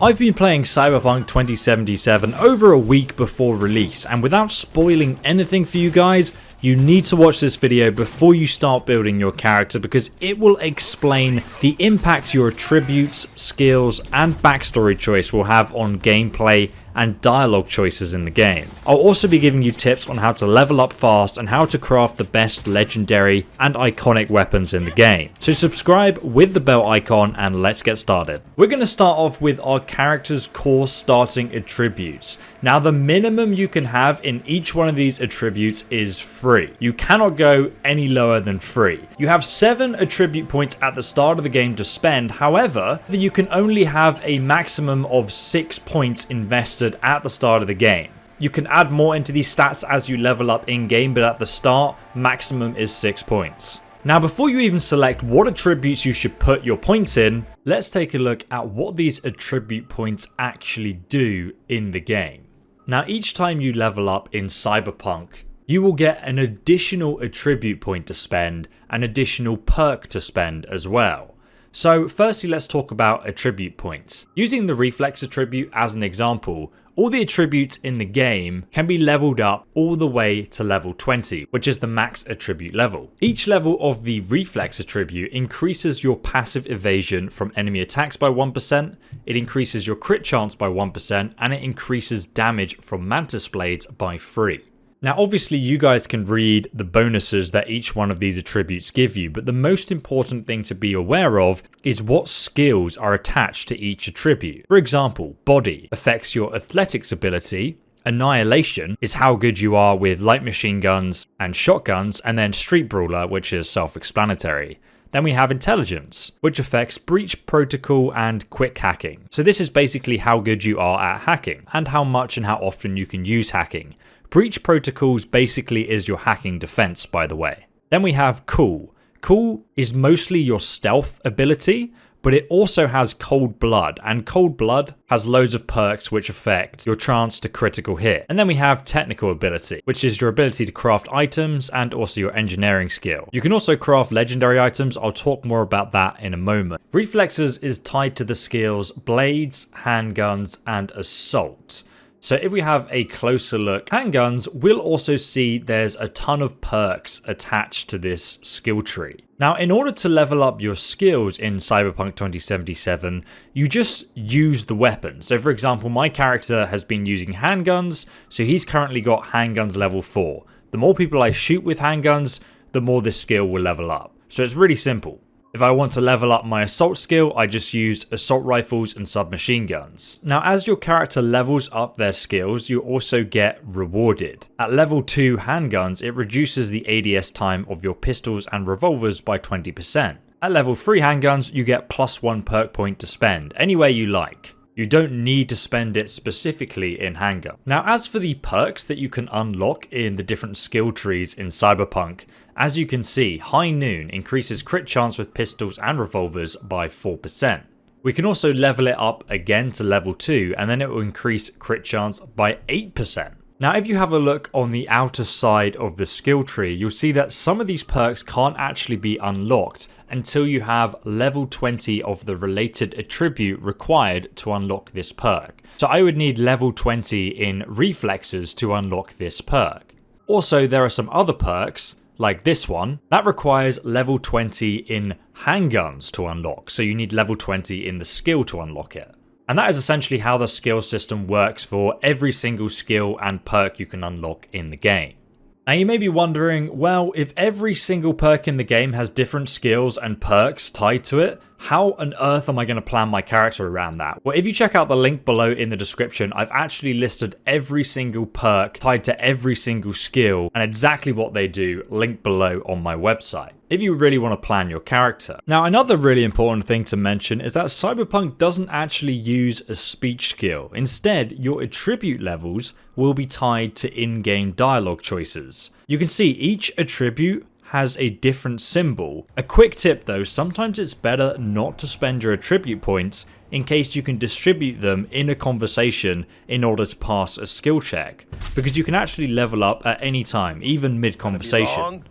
I've been playing Cyberpunk 2077 over a week before release, and without spoiling anything for you guys, you need to watch this video before you start building your character because it will explain the impact your attributes, skills, and backstory choice will have on gameplay and dialogue choices in the game. I'll also be giving you tips on how to level up fast and how to craft the best legendary and iconic weapons in the game. So subscribe with the bell icon and let's get started. We're going to start off with our character's core starting attributes. Now the minimum you can have in each one of these attributes is 3. You cannot go any lower than 3. You have 7 attribute points at the start of the game to spend, however, you can only have a maximum of 6 points invested at the start of the game. You can add more into these stats as you level up in game, but at the start, maximum is 6 points. Now before you even select what attributes you should put your points in, let's take a look at what these attribute points actually do in the game. Now each time you level up in Cyberpunk, you will get an additional attribute point to spend, an additional perk to spend as well. So firstly, let's talk about attribute points. Using the reflex attribute as an example, all the attributes in the game can be leveled up all the way to level 20, which is the max attribute level. Each level of the reflex attribute increases your passive evasion from enemy attacks by 1%, it increases your crit chance by 1%, and it increases damage from mantis blades by 3. Now obviously you guys can read the bonuses that each one of these attributes give you, but the most important thing to be aware of is what skills are attached to each attribute. For example, body affects your athletics ability, annihilation is how good you are with light machine guns and shotguns, and then street brawler, which is self-explanatory. Then we have intelligence, which affects breach protocol and quick hacking. So this is basically how good you are at hacking and how much and how often you can use hacking. Breach protocols basically is your hacking defense, by the way. Then we have cool. Cool is mostly your stealth ability, but it also has cold blood, and cold blood has loads of perks which affect your chance to critical hit. And then we have technical ability, which is your ability to craft items and also your engineering skill. You can also craft legendary items. I'll talk more about that in a moment. Reflexes is tied to the skills blades, handguns, and assault. So if we have a closer look, handguns, we'll also see there's a ton of perks attached to this skill tree. Now, in order to level up your skills in Cyberpunk 2077, you just use the weapon. So for example, my character has been using handguns, so he's currently got handguns level 4. The more people I shoot with handguns, the more this skill will level up. So it's really simple. If I want to level up my assault skill, I just use assault rifles and submachine guns. Now, as your character levels up their skills, you also get rewarded. At level 2 handguns, it reduces the ADS time of your pistols and revolvers by 20%. At level 3 handguns, you get +1 perk point to spend, any way you like. You don't need to spend it specifically in handgun. Now, as for the perks that you can unlock in the different skill trees in Cyberpunk, as you can see, High Noon increases crit chance with pistols and revolvers by 4%. We can also level it up again to level 2, and then it will increase crit chance by 8%. Now, if you have a look on the outer side of the skill tree, you'll see that some of these perks can't actually be unlocked until you have level 20 of the related attribute required to unlock this perk. So I would need level 20 in reflexes to unlock this perk. Also, there are some other perks, like this one, that requires level 20 in handguns to unlock. So you need level 20 in the skill to unlock it. And that is essentially how the skill system works for every single skill and perk you can unlock in the game. Now you may be wondering, well, if every single perk in the game has different skills and perks tied to it, how on earth am I going to plan my character around that? Well, if you check out the link below in the description, I've actually listed every single perk tied to every single skill and exactly what they do linked below on my website, if you really want to plan your character. Now, another really important thing to mention is that Cyberpunk doesn't actually use a speech skill. Instead, your attribute levels will be tied to in-game dialogue choices. You can see each attribute has a different symbol. A quick tip though, sometimes it's better not to spend your attribute points in case you can distribute them in a conversation in order to pass a skill check, because you can actually level up at any time, even mid-conversation,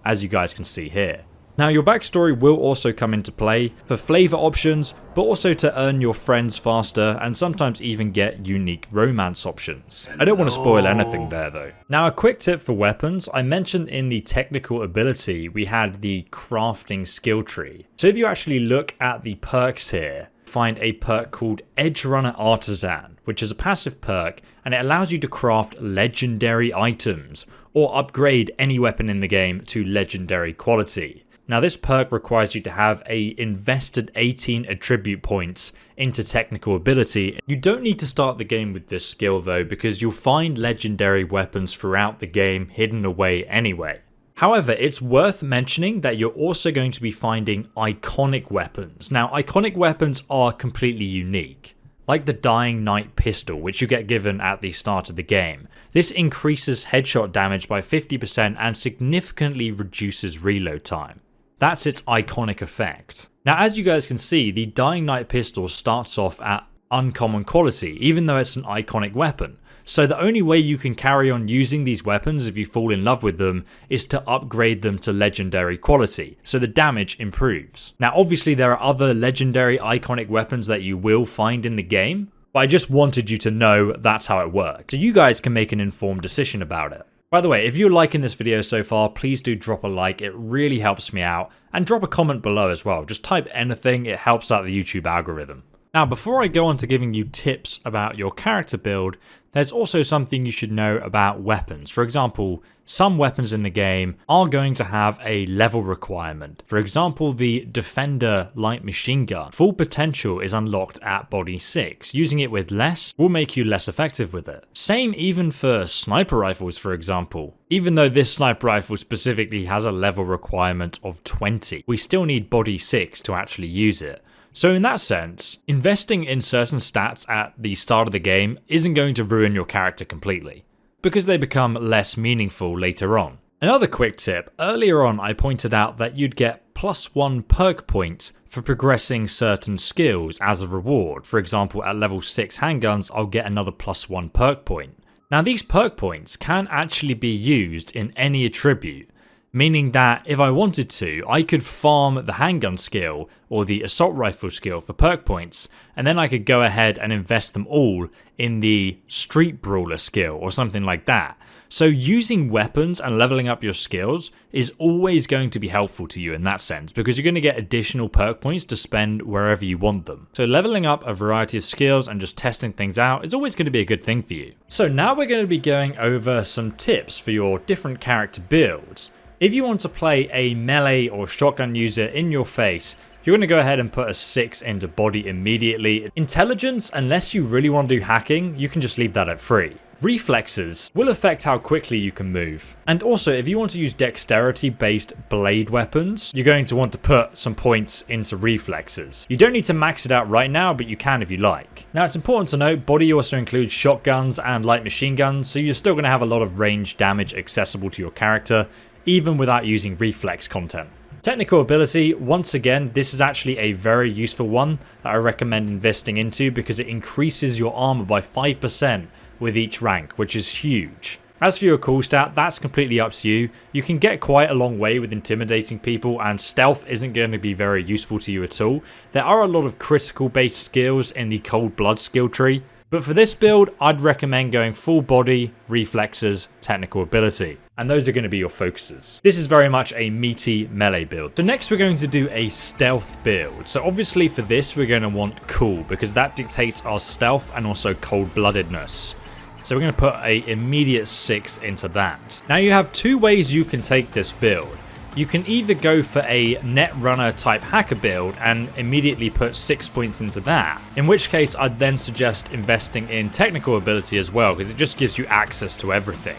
as you guys can see here. Now your backstory will also come into play for flavor options, but also to earn your friends faster and sometimes even get unique romance options. I don't want to spoil anything there though. Now a quick tip for weapons, I mentioned in the technical ability we had the crafting skill tree. So if you actually look at the perks here, find a perk called Edge Runner Artisan, which is a passive perk and it allows you to craft legendary items or upgrade any weapon in the game to legendary quality. Now this perk requires you to have a invested 18 attribute points into technical ability. You don't need to start the game with this skill though, because you'll find legendary weapons throughout the game hidden away anyway. However, it's worth mentioning that you're also going to be finding iconic weapons. Now iconic weapons are completely unique. Like the Dying Knight pistol, which you get given at the start of the game. This increases headshot damage by 50% and significantly reduces reload time. That's its iconic effect. Now as you guys can see, the Dying Knight pistol starts off at uncommon quality, even though it's an iconic weapon. So the only way you can carry on using these weapons if you fall in love with them is to upgrade them to legendary quality, so the damage improves. Now obviously there are other legendary iconic weapons that you will find in the game, but I just wanted you to know that's how it works, so you guys can make an informed decision about it. By the way, if you're liking this video so far, please do drop a like, it really helps me out, and drop a comment below as well. Just type anything, it helps out the YouTube algorithm. Now before I go on to giving you tips about your character build, there's also something you should know about weapons. For example, some weapons in the game are going to have a level requirement. For example, the Defender light machine gun. Full potential is unlocked at body 6. Using it with less will make you less effective with it. Same even for sniper rifles, for example. Even though this sniper rifle specifically has a level requirement of 20, we still need body 6 to actually use it. So in that sense, investing in certain stats at the start of the game isn't going to ruin your character completely, because they become less meaningful later on. Another quick tip, earlier on I pointed out that you'd get +1 perk points for progressing certain skills as a reward. For example, at level 6 handguns, I'll get another +1 perk point. Now these perk points can actually be used in any attribute, meaning that if I wanted to, I could farm the handgun skill or the assault rifle skill for perk points, and then I could go ahead and invest them all in the street brawler skill or something like that. So using weapons and leveling up your skills is always going to be helpful to you in that sense, because you're going to get additional perk points to spend wherever you want them. So leveling up a variety of skills and just testing things out is always going to be a good thing for you. So now we're going to be going over some tips for your different character builds. If you want to play a melee or shotgun user in your face, you're going to go ahead and put a 6 into body immediately. Intelligence, unless you really want to do hacking, you can just leave that at 3. Reflexes will affect how quickly you can move. And also, if you want to use dexterity-based blade weapons, you're going to want to put some points into reflexes. You don't need to max it out right now, but you can if you like. Now, it's important to note, body also includes shotguns and light machine guns, so you're still going to have a lot of range damage accessible to your character, even without using reflex content. Technical ability, once again, this is actually a very useful one that I recommend investing into because it increases your armor by 5% with each rank, which is huge. As for your cool stat, that's completely up to you. You can get quite a long way with intimidating people, and stealth isn't going to be very useful to you at all. There are a lot of critical based skills in the cold blood skill tree, but for this build, I'd recommend going full body, reflexes, technical ability. And those are going to be your focuses. This is very much a meaty melee build. So next we're going to do a stealth build. So obviously for this we're going to want cool, because that dictates our stealth and also cold-bloodedness. So we're going to put a immediate 6 into that. Now you have two ways you can take this build. You can either go for a net runner type hacker build and immediately put 6 points into that, in which case I'd then suggest investing in technical ability as well, because it just gives you access to everything.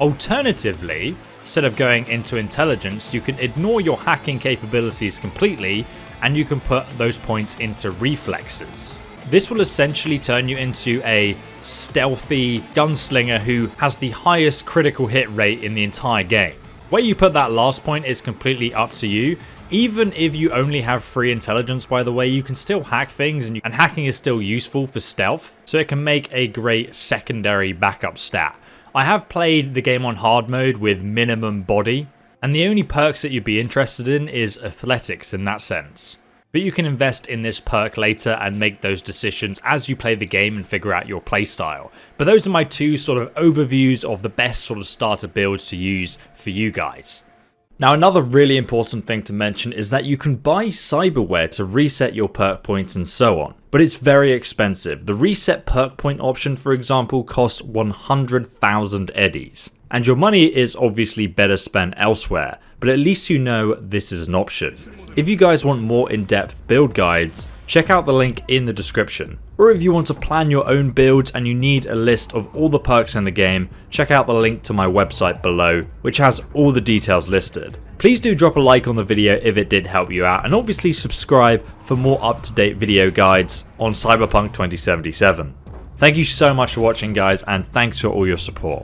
Alternatively, instead of going into intelligence, you can ignore your hacking capabilities completely and you can put those points into reflexes. This will essentially turn you into a stealthy gunslinger who has the highest critical hit rate in the entire game. Where you put that last point is completely up to you. Even if you only have 3 intelligence, by the way, you can still hack things, and hacking is still useful for stealth, so it can make a great secondary backup stat. I have played the game on hard mode with minimum body, And the only perks that you'd be interested in is athletics in that sense. But you can invest in this perk later and make those decisions as you play the game and figure out your playstyle. But those are my two sort of overviews of the best sort of starter builds to use for you guys. Now another really important thing to mention is that you can buy cyberware to reset your perk points and so on, but it's very expensive. The reset perk point option, for example, costs 100,000 eddies. And your money is obviously better spent elsewhere, but at least you know this is an option. If you guys want more in-depth build guides, check out the link in the description. Or if you want to plan your own builds and you need a list of all the perks in the game, check out the link to my website below, which has all the details listed. Please do drop a like on the video if it did help you out, and obviously subscribe for more up-to-date video guides on Cyberpunk 2077. Thank you so much for watching guys, and thanks for all your support.